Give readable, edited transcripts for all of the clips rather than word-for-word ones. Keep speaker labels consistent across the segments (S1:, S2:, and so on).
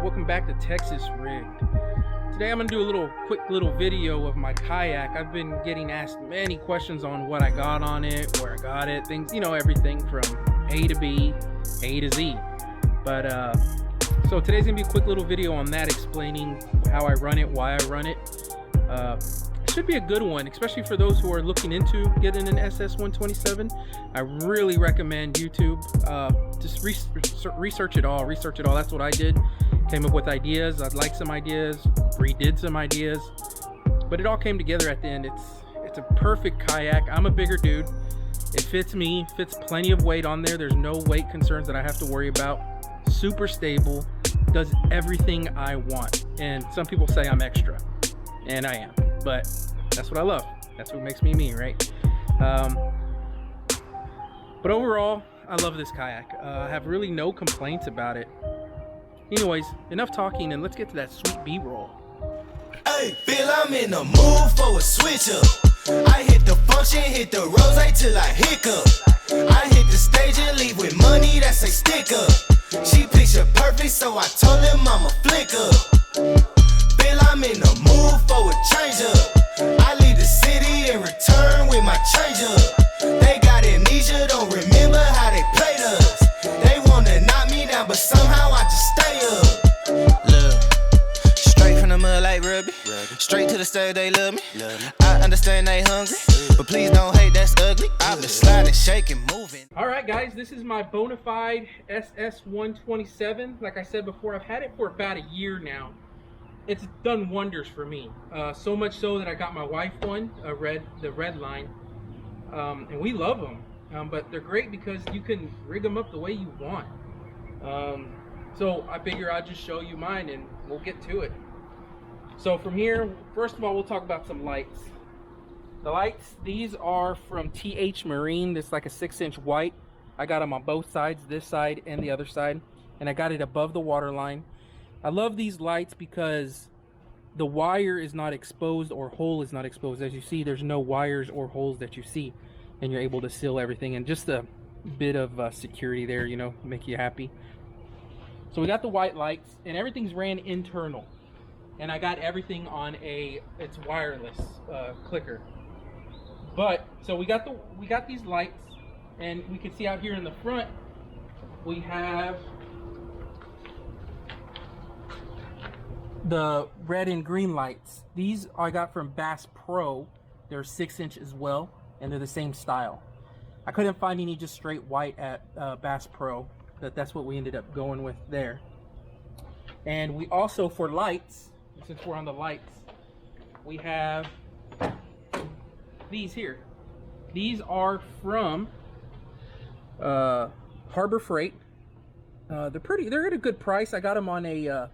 S1: welcome back to Texas Rigged. Today I'm going to do a quick little video of my kayak. I've been getting asked many questions on what I got on it, where I got it, things, you know, everything from A to B, A to Z. But so today's going to be a quick little video on that, explaining how I run it, why I run it. It should be a good one, especially for those who are looking into getting an SS127. I really recommend YouTube. Just research it all. That's what I did. Came up with ideas. I'd like some ideas, redid some ideas, but it all came together at the end. It's a perfect kayak. I'm a bigger dude. It fits me, fits plenty of weight on there. There's no weight concerns that I have to worry about. Super stable, does everything I want. And some people say I'm extra, and I am, but that's what I love. That's what makes me me, right? But overall, I love this kayak. I have really no complaints about it. Anyways, enough talking, and let's get to that sweet B-roll.
S2: Hey, Bill, I'm in the mood for a switch up. I hit the function, hit the rose till I hiccup. I hit the stage and leave with money that's a stick up. She picture perfect, so I told him I'm a flick up. Bill, I'm in the mood for a change up. I leave the city and return with my change up. They got amnesia, don't remember how they played us. They wanna knock me down, but somehow I just stay up. Look, straight from the mud like rugby. Straight to the stage, they love me. I understand they hungry, but please don't hate, that's ugly. I've been sliding, shaking, moving.
S1: Alright guys, this is my Bonafide SS127. Like I said before, I've had it for about a year now. It's done wonders for me. So much so that I got my wife one, the red line. And we love them. But they're great because you can rig them up the way you want. So I figure I'll just show you mine and we'll get to it. So from here, first of all, we'll talk about some lights. The lights, these are from TH Marine. This is like a 6-inch white. I got them on both sides, this side and the other side. And I got it above the water line. I love these lights because the wire is not exposed, or hole is not exposed. As you see, there's no wires or holes that you see, and you're able to seal everything, and just a bit of security there, you know, make you happy. So we got the white lights, and everything's ran internal, and I got everything on it's wireless clicker. But so we got these lights, and we can see out here in the front we have the red and green lights. These I got from Bass Pro. They're 6-inch as well, and they're the same style. I couldn't find any just straight white at Bass Pro, but that's what we ended up going with there. And we also, for lights, since we're on the lights, we have these here. These are from Harbor Freight. They're at a good price. I got them on a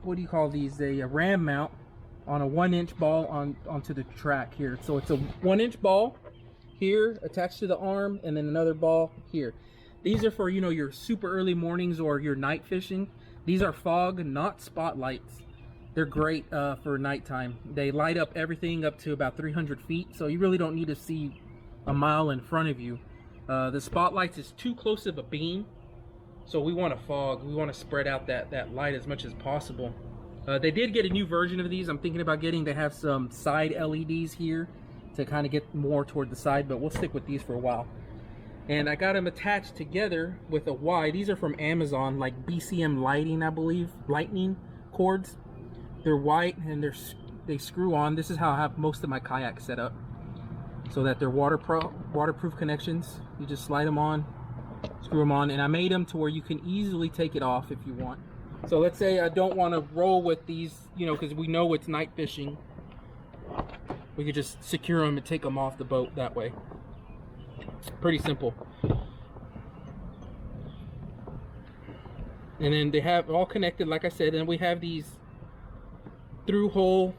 S1: what do you call these, a ram mount on a 1-inch ball onto the track here. So it's a 1-inch ball here attached to the arm, and then another ball here. These are for, you know, your super early mornings or your night fishing. These are fog, not spotlights. They're great for nighttime. They light up everything up to about 300 feet, so you really don't need to see a mile in front of you. The spotlights is too close of a beam. So we want to fog, we want to spread out that light as much as possible. They did get a new version of these I'm thinking about getting. They have some side LEDs here to kind of get more toward the side, but we'll stick with these for a while. And I got them attached together with a Y. These are from Amazon, like BCM lighting, I believe, lightning cords. They're white and they screw on. This is how I have most of my kayaks set up, so that they're waterproof connections. You just slide them on, screw them on, and I made them to where you can easily take it off if you want. So let's say I don't want to roll with these, you know, because we know it's night fishing. We could just secure them and take them off the boat that way. Pretty simple. And then they have all connected, like I said, and we have these through hole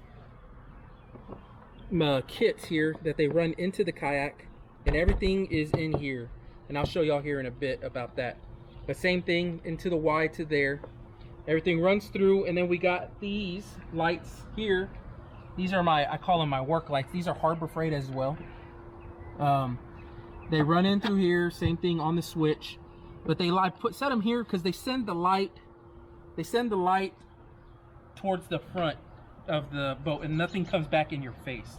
S1: kits here that they run into the kayak, and everything is in here. And I'll show y'all here in a bit about that. The same thing into the Y to there. Everything runs through, and then we got these lights here. These are I call them my work lights. These are Harbor Freight as well. They run in through here, same thing on the switch. But they set them here because they send the light they send the light towards the front of the boat and nothing comes back in your face.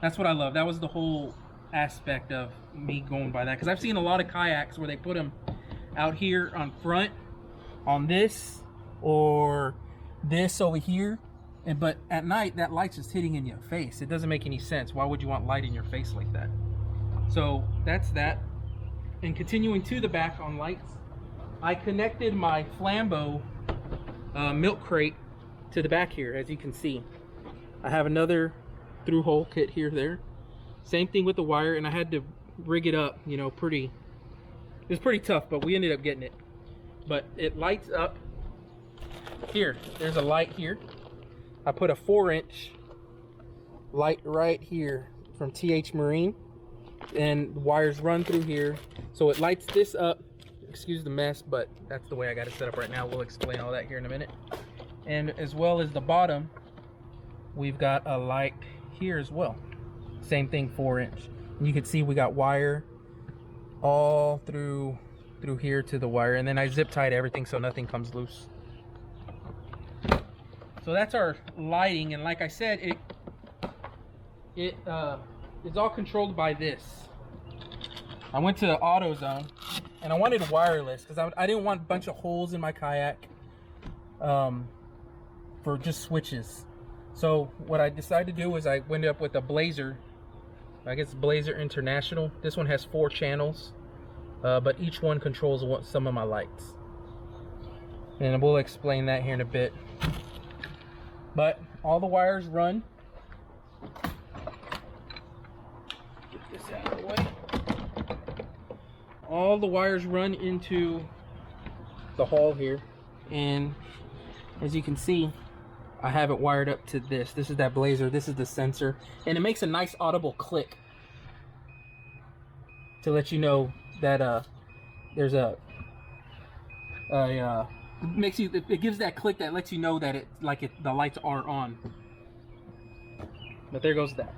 S1: That's what I love. That was the whole aspect of me going by that, because I've seen a lot of kayaks where they put them out here on front on this or this over here, but at night that light's just hitting in your face. It doesn't make any sense. Why would you want light in your face like that? So that's that. And continuing to the back on lights, I connected my Flambeau milk crate to the back here. As you can see, I have another through hole kit here, there. Same thing with the wire, and I had to rig it up, you know, it was pretty tough, but we ended up getting it. But it lights up here. There's a light here. I put a 4-inch light right here from TH Marine, and wires run through here, so it lights this up. Excuse the mess, but that's the way I got it set up right now. We'll explain all that here in a minute. And as well as the bottom, we've got a light here as well. Same thing, 4-inch. And you can see we got wire all through here to the wire, and then I zip tied everything so nothing comes loose. So that's our lighting, and like I said, it is all controlled by this. I went to the AutoZone and I wanted wireless because I didn't want a bunch of holes in my kayak for just switches. So what I decided to do was I went up with a Blazer. I guess Blazer International. This one has 4 channels, but each one controls some of my lights, and we'll explain that here in a bit. But all the wires run. Get this out of the way. All the wires run into the hull here, and as you can see, I have it wired up to this. This is that Blazer. This is the sensor, and it makes a nice audible click to let you know that there's it gives that click that lets you know that the lights are on. But there goes that.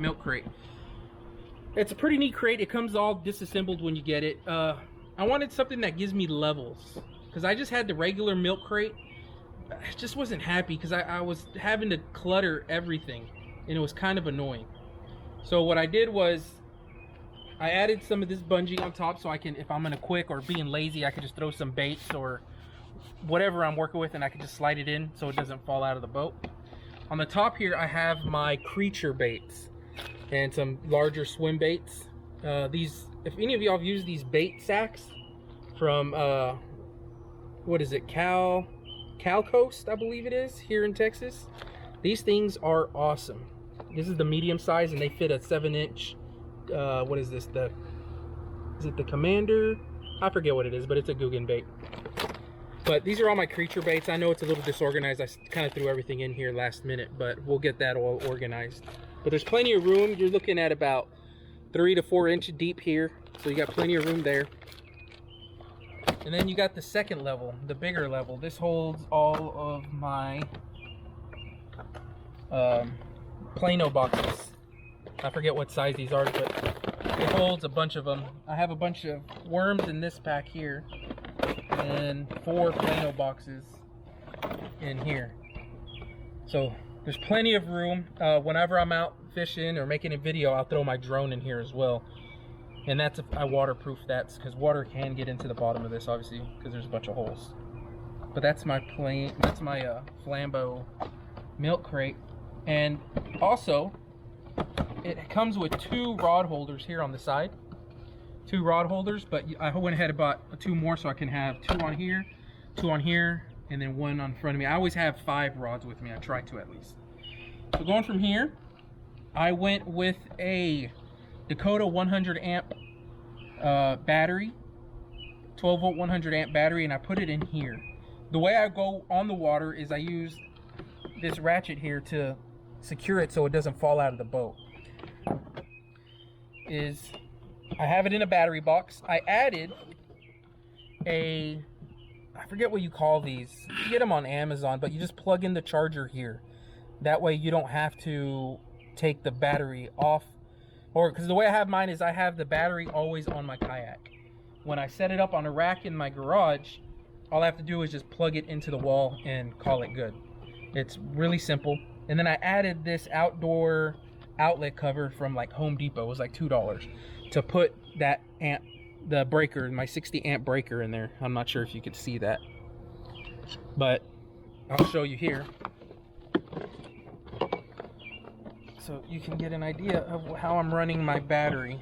S1: Milk crate. It's a pretty neat crate. It comes all disassembled when you get it. I wanted something that gives me levels, because I just had the regular milk crate. I just wasn't happy because I was having to clutter everything, and it was kind of annoying. So what I did was I added some of this bungee on top so I can, if I'm gonna quick or being lazy, I can just throw some baits or whatever I'm working with and I can just slide it in so it doesn't fall out of the boat. On the top here, I have my creature baits and some larger swim baits. These, if any of y'all have used these bait sacks from, what is it, Cal Coast, I believe it is, here in Texas. These things are awesome. This is the medium size and they fit a 7-inch, what is this, is it the Commander? I forget what it is, but it's a Guggen bait. But these are all my creature baits. I know it's a little disorganized. I kind of threw everything in here last minute, but we'll get that all organized. But there's plenty of room. You're looking at about 3 to 4 inch deep here. So you got plenty of room there. And then you got the second level, the bigger level. This holds all of my Plano boxes. I forget what size these are, but it holds a bunch of them. I have a bunch of worms in this pack here and 4 Plano boxes in here. So there's plenty of room. Whenever I'm out fishing or making a video, I'll throw my drone in here as well. And that's, I waterproof that because water can get into the bottom of this, obviously, because there's a bunch of holes. But that's my Flambeau milk crate. And also, it comes with 2 rod holders here on the side. 2 rod holders, but I went ahead and bought 2 more so I can have 2 on here, 2 on here, and then 1 on front of me. I always have 5 rods with me. I try to at least. So going from here, I went with a Dakota 100 amp battery, 12 volt 100 amp battery, and I put it in here. The way I go on the water is I use this ratchet here to secure it so it doesn't fall out of the boat. I have it in a battery box. I added I forget what you call these. You get them on Amazon, but you just plug in the charger here. That way you don't have to take the battery off. Or because the way I have mine is I have the battery always on my kayak. When I set it up on a rack in my garage, all I have to do is just plug it into the wall and call it good. It's really simple. And then I added this outdoor outlet cover from like Home Depot. It was like $2 to put that the breaker, my 60 amp breaker in there. I'm not sure if you could see that, but I'll show you here so you can get an idea of how I'm running my battery.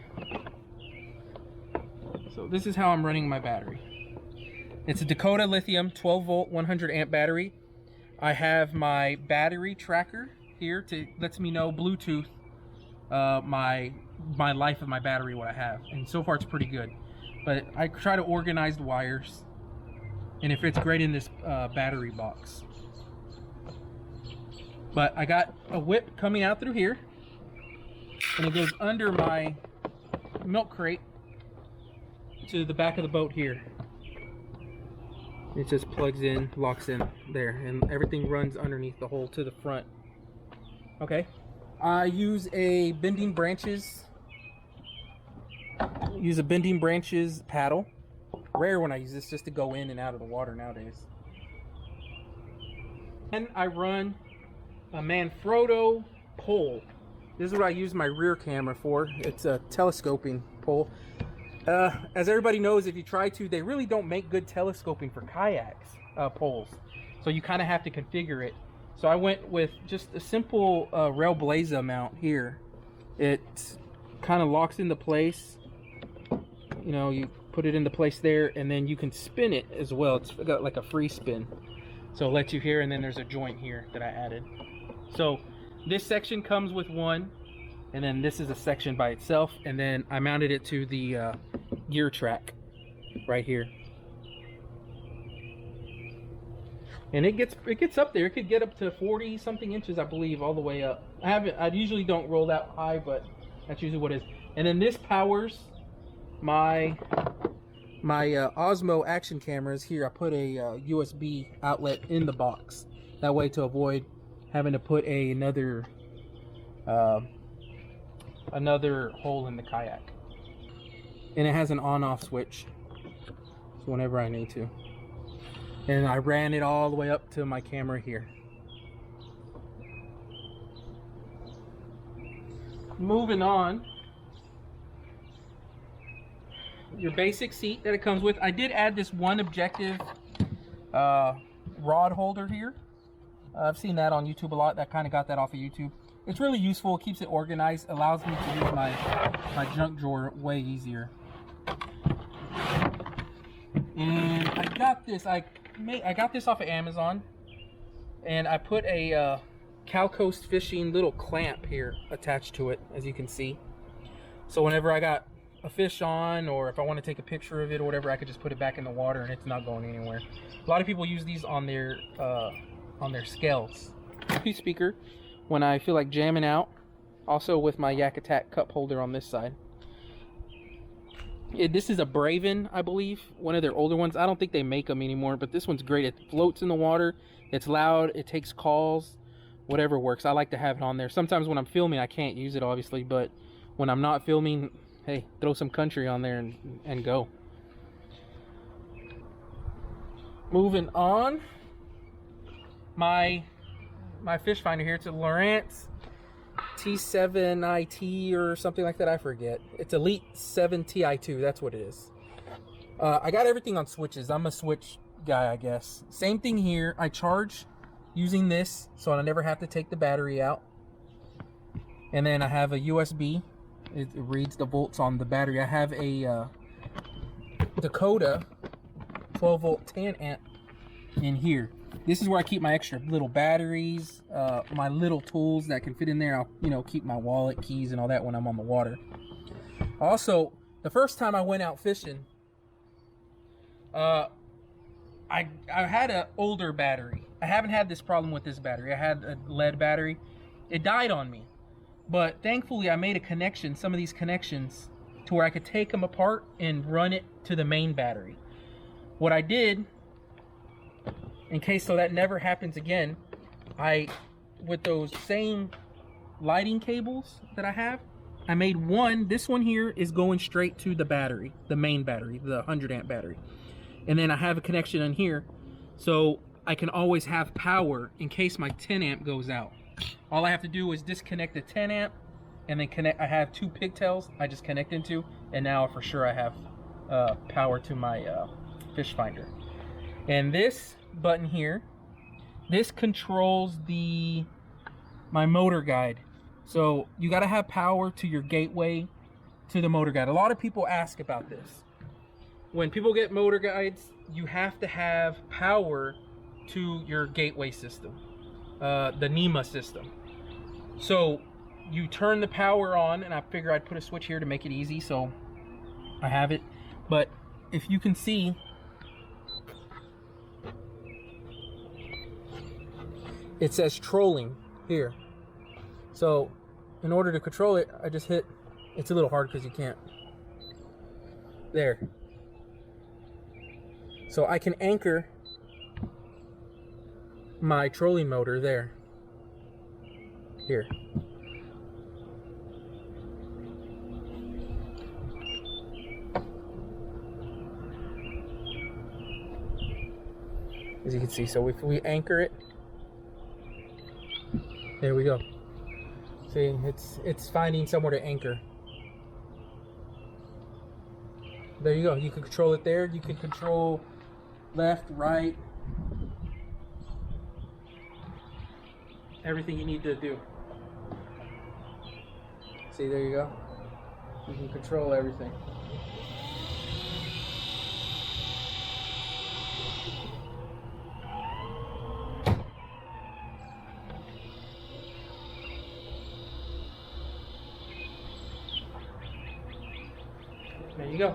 S1: So this is how I'm running my battery. It's a Dakota lithium 12 volt 100 amp battery. I have my battery tracker here to lets me know Bluetooth my life of my battery, what I have, and so far it's pretty good. But I try to organize the wires, and it fits great in this battery box. But I got a whip coming out through here, and it goes under my milk crate to the back of the boat here. It just plugs in, locks in there, and everything runs underneath the hole to the front. Okay, I use a bending branches paddle. Rare when I use this, just to go in and out of the water nowadays. And I run a Manfrotto pole. This is what I use my rear camera for. It's a telescoping pole. As everybody knows, if you try to, they really don't make good telescoping for kayaks poles. So you kind of have to configure it. So I went with just a simple Railblaza mount here. It kind of locks into place. You know, you put it into place there, and then you can spin it as well. It's got like a free spin. So it lets you here, and then there's a joint here that I added. So this section comes with one, and then this is a section by itself, and then I mounted it to the gear track right here. And it gets up there. It could get up to 40 something inches, I believe, all the way up. I usually don't roll that high, but that's usually what it is. And then this powers my Osmo action cameras here. I put a USB outlet in the box. That way, to avoid having to put another hole in the kayak. And it has an on-off switch, so whenever I need to. And I ran it all the way up to my camera here. Moving on, your basic seat that it comes with. I did add this one objective rod holder here. I've seen that on YouTube a lot. That kind of got that off of YouTube. It's really useful. It keeps it organized. Allows me to use my junk drawer way easier. And I got this. I got this off of Amazon, and I put a Cal Coast Fishing little clamp here attached to it, as you can see. So whenever I got a fish on, or if I want to take a picture of it or whatever, I could just put it back in the water and it's not going anywhere. A lot of people use these on their scales. Speaker when I feel like jamming out. Also with my Yak Attack cup holder on this side. This is a Braven, I believe, one of their older ones. I don't think they make them anymore, but this one's great. It floats in the water, it's loud, it takes calls, whatever works. I like to have it on there. Sometimes when I'm filming, I can't use it, obviously, but when I'm not filming, hey, throw some country on there and go. Moving on, my fish finder here. It's a Lowrance T7IT or something like that. I forget. It's Elite 7 Ti2. That's what it is. I got everything on switches. I'm a switch guy, I guess. Same thing here. I charge using this, so I never have to take the battery out. And then I have a USB. It reads the volts on the battery. I have a Dakota 12 volt 10 amp in here. This is where I keep my extra little batteries, my little tools that can fit in there. I'll, you know, keep my wallet, keys, and all that when I'm on the water. Also, the first time I went out fishing, I had an older battery. I haven't had this problem with this battery. I had a lead battery. It died on me. But thankfully, I made a connection, some of these connections, to where I could take them apart and run it to the main battery. What I did, in case so that never happens again, with those same lighting cables that I have, I made one. This one here is going straight to the battery, the main battery, the 100 amp battery. And then I have a connection in here, so I can always have power in case my 10 amp goes out. All I have to do is disconnect the 10 amp and then connect. I have two pigtails I just connect into, and now for sure I have power to my fish finder. And this button here, this controls my motor guide. So you got to have power to your gateway to the motor guide. A lot of people ask about this. When people get motor guides, you have to have power to your gateway system, the NEMA system. So you turn the power on, and I figure I'd put a switch here to make it easy, so I have it. But if you can see, it says trolling here. So in order to control it, I just hit, it's a little hard because you can't, there. So I can anchor my trolling motor there, here. As you can see, so if we anchor it, there we go. See, it's finding somewhere to anchor. There you go. You can control it there. You can control left, right, everything you need to do. See, there you go. You can control everything. There you go.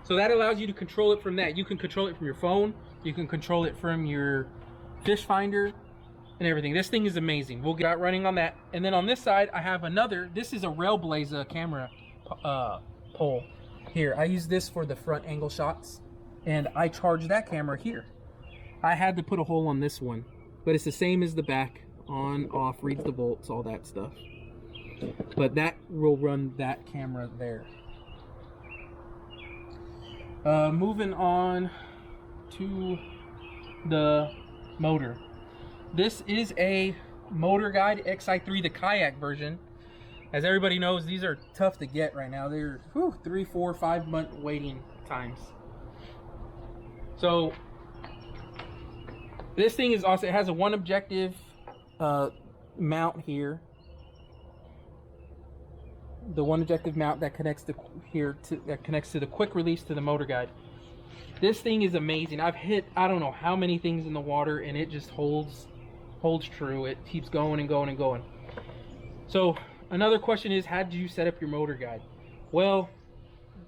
S1: So that allows you to control it from that. You can control it from your phone. You can control it from your fish finder and everything. This thing is amazing. We'll get out running on that. And then on this side, I have another. This is a Railblazer camera pole here. I use this for the front angle shots, and I charge that camera here. I had to put a hole on this one, but it's the same as the back. On, off, reads the volts, all that stuff. But that will run that camera there. Moving on to the motor. This is a Motor Guide XI3, the kayak version. As everybody knows, these are tough to get right now. They're 3, 4, 5 month waiting times. So this thing is also, it has a one objective mount here. The one objective mount that connects to here that connects to the quick release to the motor guide. This thing is amazing. I've hit I don't know how many things in the water, and it just holds true. It keeps going and going and going. So another question is, how did you set up your motor guide? Well,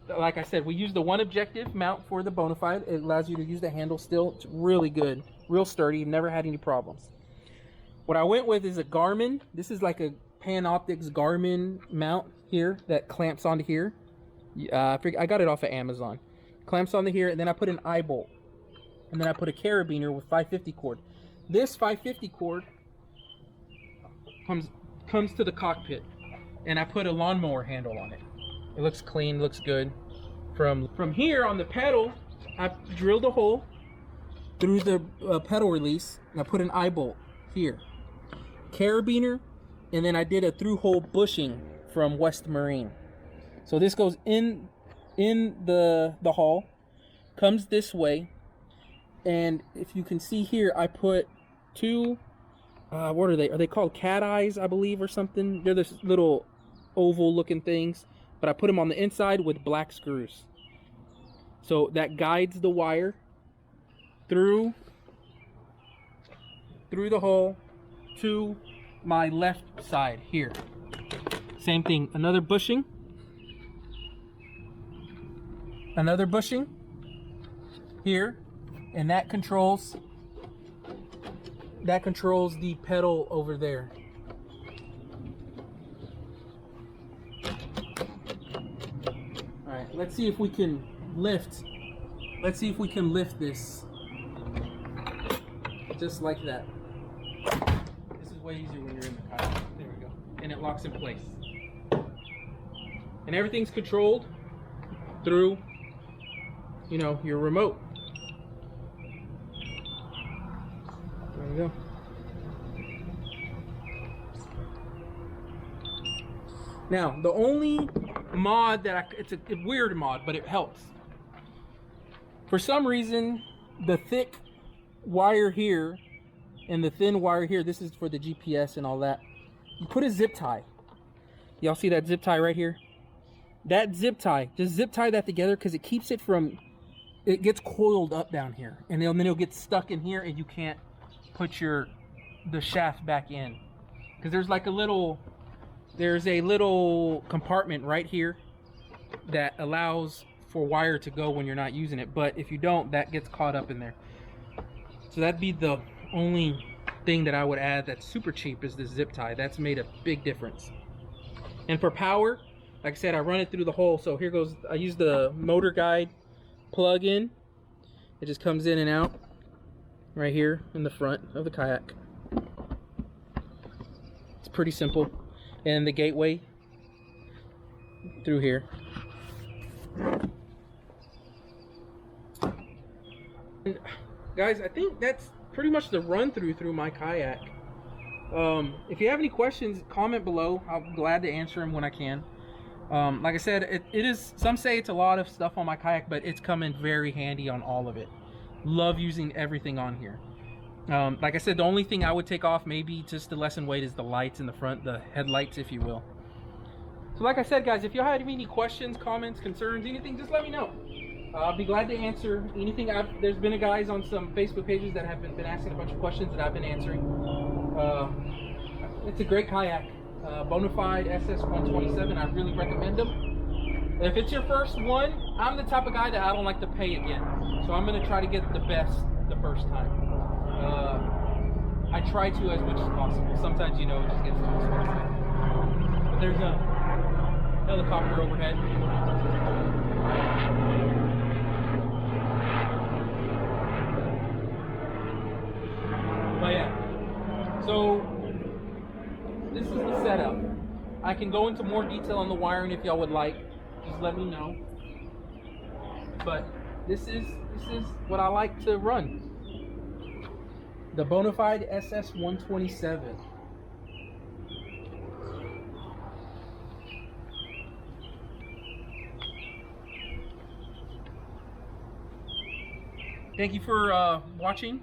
S1: like I said, we use the one objective mount for the Bonafide. It allows you to use the handle still. It's really good, real sturdy. Never had any problems. What I went with is a Garmin. This is like a Panoptix Garmin mount here that clamps onto here. I got it off of Amazon. Clamps onto here, and then I put an eye bolt, and then I put a carabiner with 550 cord. This 550 cord comes to the cockpit, and I put a lawnmower handle on it. It looks clean, looks good. From here on the pedal, I drilled a hole through the pedal release, and I put an eye bolt here, carabiner, and then I did a through hole bushing from West Marine. So this goes in the hull, comes this way, and if you can see here, I put two what are they? Are they called cat eyes, I believe, or something? They're this little oval looking things, but I put them on the inside with black screws. So that guides the wire through the hole to my left side here. Same thing, another bushing here, and that controls the pedal over there. All right, let's see if we can lift this just like that. This is way easier when you're in the kayak. There we go. And it locks in place. And everything's controlled through, you know, your remote. There we go. Now, the only mod that it's a weird mod, but it helps. For some reason, the thick wire here and the thin wire here, this is for the GPS and all that, you put a zip tie. Y'all see that zip tie right here? That zip tie, just zip tie that together, because it keeps it from, it gets coiled up down here, and then it'll get stuck in here, and you can't put the shaft back in, because there's like a little compartment right here that allows for wire to go when you're not using it, but if you don't, that gets caught up in there. So that'd be the only thing that I would add that's super cheap, is this zip tie. That's made a big difference. And for power, like I said, I run it through the hole. So here goes, I use the motor guide plug in. It just comes in and out right here in the front of the kayak. It's pretty simple. And the gateway through here. And guys, I think that's pretty much the run through my kayak. If you have any questions, comment below. I'm glad to answer them when I can. Like I said, it is, some say it's a lot of stuff on my kayak, but it's coming very handy on all of it. Love using everything on here. Like I said, the only thing I would take off, maybe just to lessen weight, is the lights in the front, the headlights, if you will. So like I said, guys, if you have any questions, comments, concerns, anything, just let me know. I'll be glad to answer anything. There's been guys on some Facebook pages that have been asking a bunch of questions that I've been answering. It's a great kayak. Bonafide SS127, I really recommend them. If it's your first one, I'm the type of guy that I don't like to pay again. So I'm going to try to get the best the first time. I try to as much as possible. Sometimes, you know, it just gets too expensive. But there's a helicopter overhead. But yeah, so this is the setup. I can go into more detail on the wiring if y'all would like. Just let me know. But this is what I like to run. The Bonafide SS127. Thank you for watching.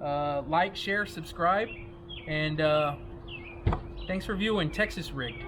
S1: Like, share, subscribe, and thanks for viewing Texas Rigged.